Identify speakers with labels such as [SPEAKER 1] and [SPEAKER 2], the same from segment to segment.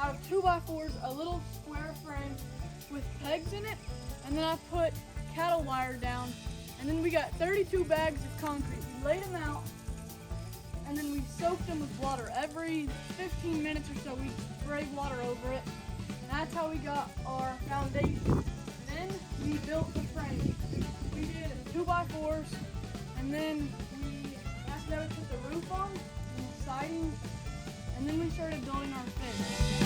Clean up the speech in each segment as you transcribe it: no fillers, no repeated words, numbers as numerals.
[SPEAKER 1] out of 2x4s, a little square frame with pegs in it, and then I put cattle wire down, and then we got 32 bags of concrete. We laid them out, and then we soaked them with water. Every 15 minutes or so, we spray water over it, and that's how we got our foundation. Then we built the frame. We did 2x4s, and then after that we put the roof on and the siding, and then we started building our fence.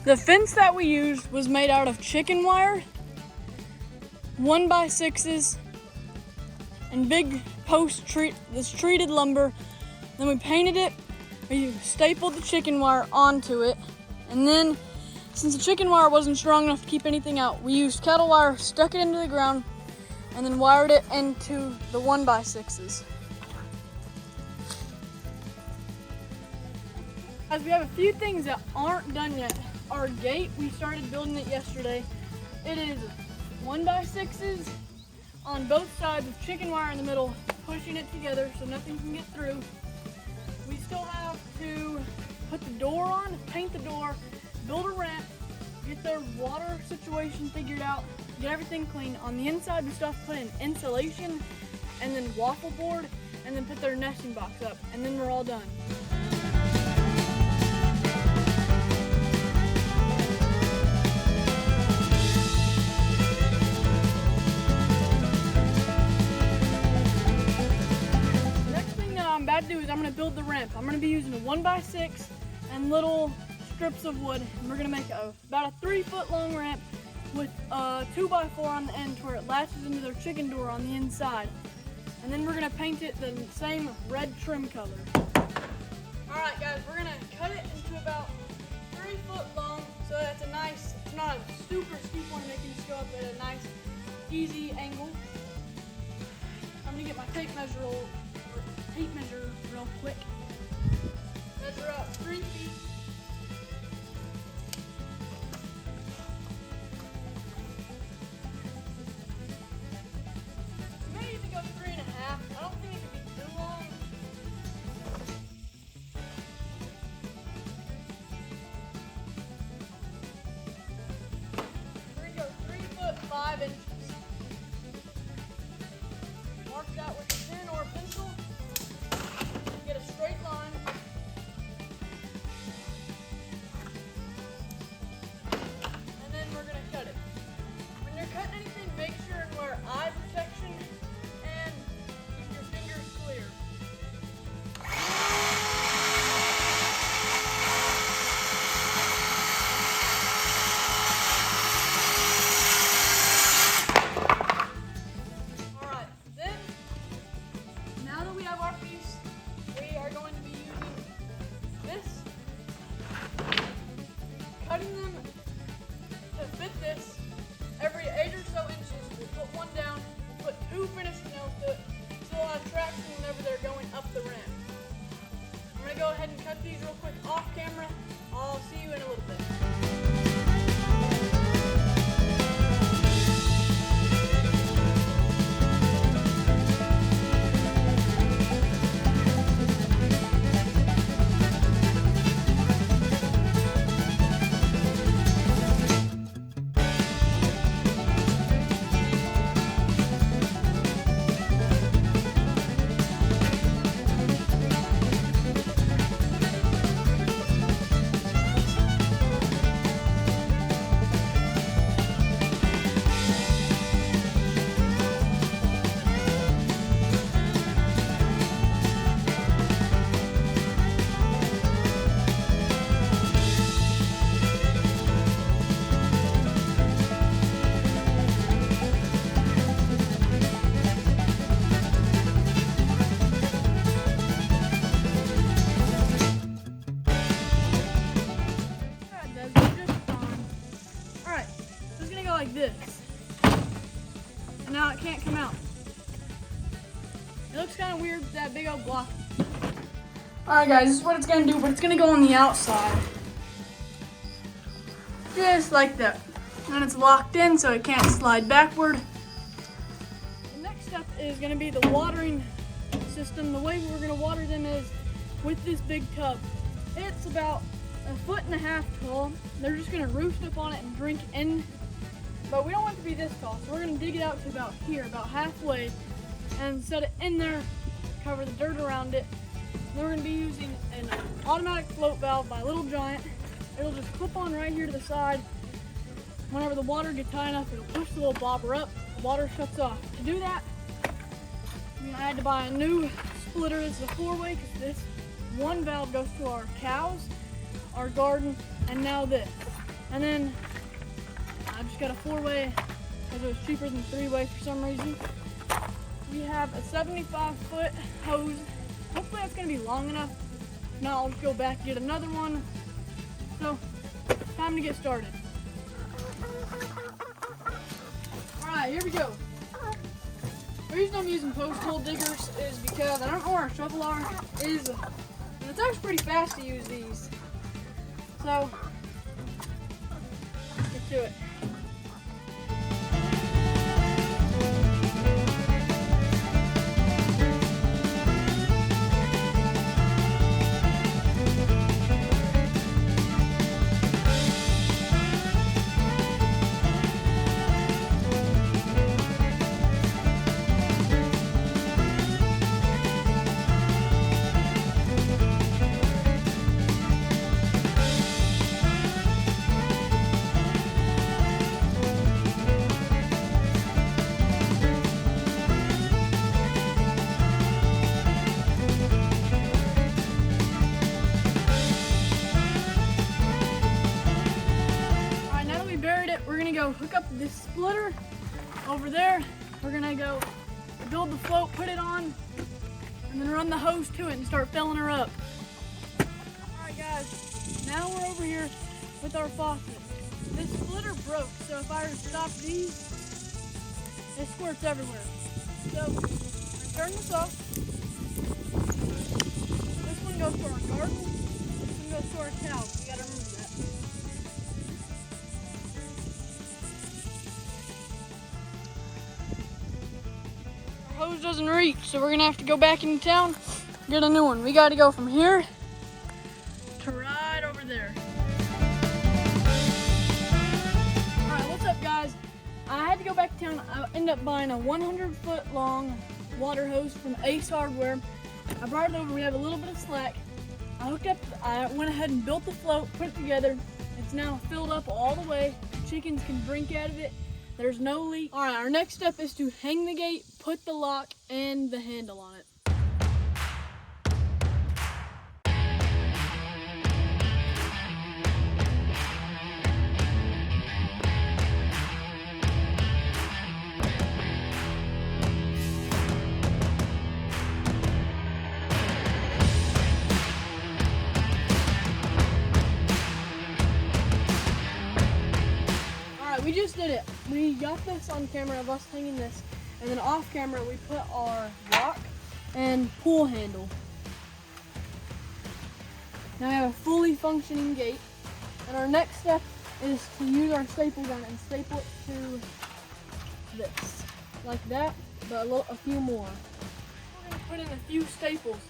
[SPEAKER 1] The fence that we used was made out of chicken wire, 1x6s, and big this treated lumber. Then we painted it, we stapled the chicken wire onto it, and then since the chicken wire wasn't strong enough to keep anything out, we used cattle wire, stuck it into the ground, and then wired it into the 1x6s. As we have a few things that aren't done yet. Our gate, we started building it yesterday. It is 1x6s on both sides with chicken wire in the middle, pushing it together so nothing can get through. We still have to put the door on, paint the door, build a ramp, get the water situation figured out, get everything clean. On the inside, we still have to put in insulation and then waffle board, and then put their nesting box up, and then we're all done. To do is I'm going to build the ramp. I'm going to be using a 1x6 and little strips of wood, and we're going to make about a 3-foot long ramp with a 2x4 on the end where it latches into their chicken door on the inside, and then we're going to paint it the same red trim color. Alright guys, we're going to cut it into about 3 foot long so that's it's not a super steep one, making this go up at a nice easy angle. I'm going to get my tape measure real quick. Measure out 3 feet. You may even go 3.5. I don't think it could be too long. We're gonna go 3 foot 5 inches. Mark that with a pen or a pencil. Get a straight line. And then we're gonna cut it. When you're cutting anything, make sure and wear eye protection and keep your fingers clear. Alright, then now that we have our piece, we are going to be using this, cutting them to fit this every 8 or so inches. We'll put one down, put 2 finished nails to it, so we'll have traction whenever they're going up the ramp. I'm going to go ahead and cut these real quick off camera. I'll see you in a little bit. It looks kind of weird with that big old block. Alright guys, this is what it's gonna do, but it's gonna go on the outside. Just like that. And it's locked in so it can't slide backward. The next step is gonna be the watering system. The way we're gonna water them is with this big tub. It's about 1.5 feet tall. They're just gonna roost up on it and drink in, but we don't want it to be this tall. So we're gonna dig it out to about here, about halfway, and set it in there, cover the dirt around it. Then we're gonna be using an automatic float valve by Little Giant. It'll just clip on right here to the side. Whenever the water gets high enough, it'll push the little bobber up, the water shuts off. To do that, I had to buy a new splitter. This is a 4-way because this one valve goes to our cows, our garden, and now this. And then I just got a 4-way because it was cheaper than 3-way for some reason. We have a 75-foot hose. Hopefully that's gonna be long enough. If not, I'll just go back and get another one. So, time to get started. Alright, here we go. The reason I'm using post hole diggers is because I don't know where our shovel arm is. And it's actually pretty fast to use these. So, let's get to it. Go hook up this splitter over there. We're gonna go build the float, put it on, and then run the hose to it and start filling her up. Alright guys, now we're over here with our faucet. This splitter broke, so if I were to stop these, it squirts everywhere. So, I'm gonna turn this off. This one goes to our garden, this one goes to our cows. We gotta remove that. Hose doesn't reach, so we're gonna have to go back into town, get a new one. We gotta go from here to right over there. Alright, what's up guys? I had to go back to town. I ended up buying a 100-foot long water hose from Ace Hardware. I brought it over, we have a little bit of slack. I went ahead and built the float, put it together. It's now filled up all the way. Chickens can drink out of it. There's no leak. All right, our next step is to hang the gate, put the lock and the handle on it. We just did it. We got this on camera of us hanging this, and then off camera we put our lock and pull handle. Now we have a fully functioning gate, and our next step is to use our staple gun and staple it to this, like that, but a few more. We're going to put in a few staples,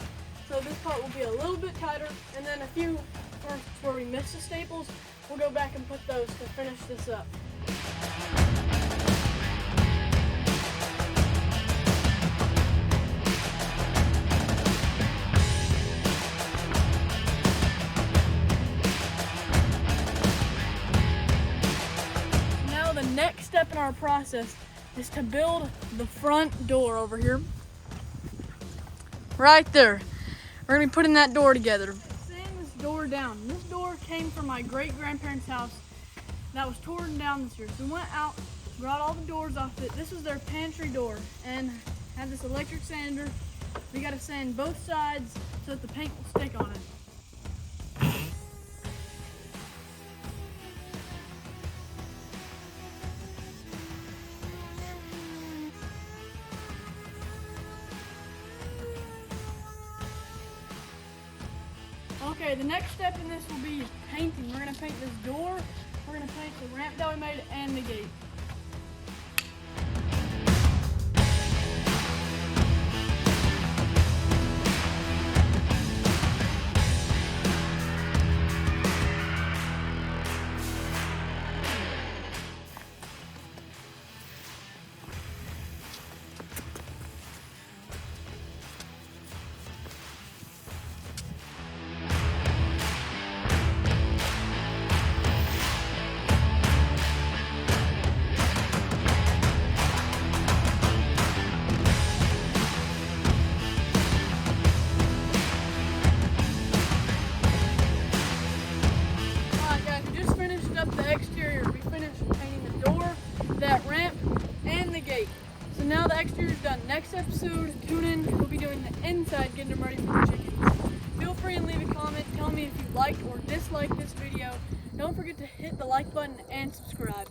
[SPEAKER 1] so this part will be a little bit tighter, and then a few parts where we missed the staples, we'll go back and put those to finish this up. Now the next step in our process is to build the front door over here. Right there. We're gonna be putting that door together. Sand this door down. This door came from my great-grandparents' house that was torn down this year. So we went out, brought all the doors off it. This was their pantry door and had this electric sander. We got to sand both sides so that the paint will stick on it. Okay, the next step in this will be painting. We're gonna paint this door, we're gonna paint the ramp that we made, and the gate. The exterior, we finished painting the door, that ramp, and the gate. So now the exterior is done. Next episode, tune in, we'll be doing the inside, getting them ready for the chickens. Feel free and leave a comment, tell me if you liked or disliked this video. Don't forget to hit the like button and subscribe.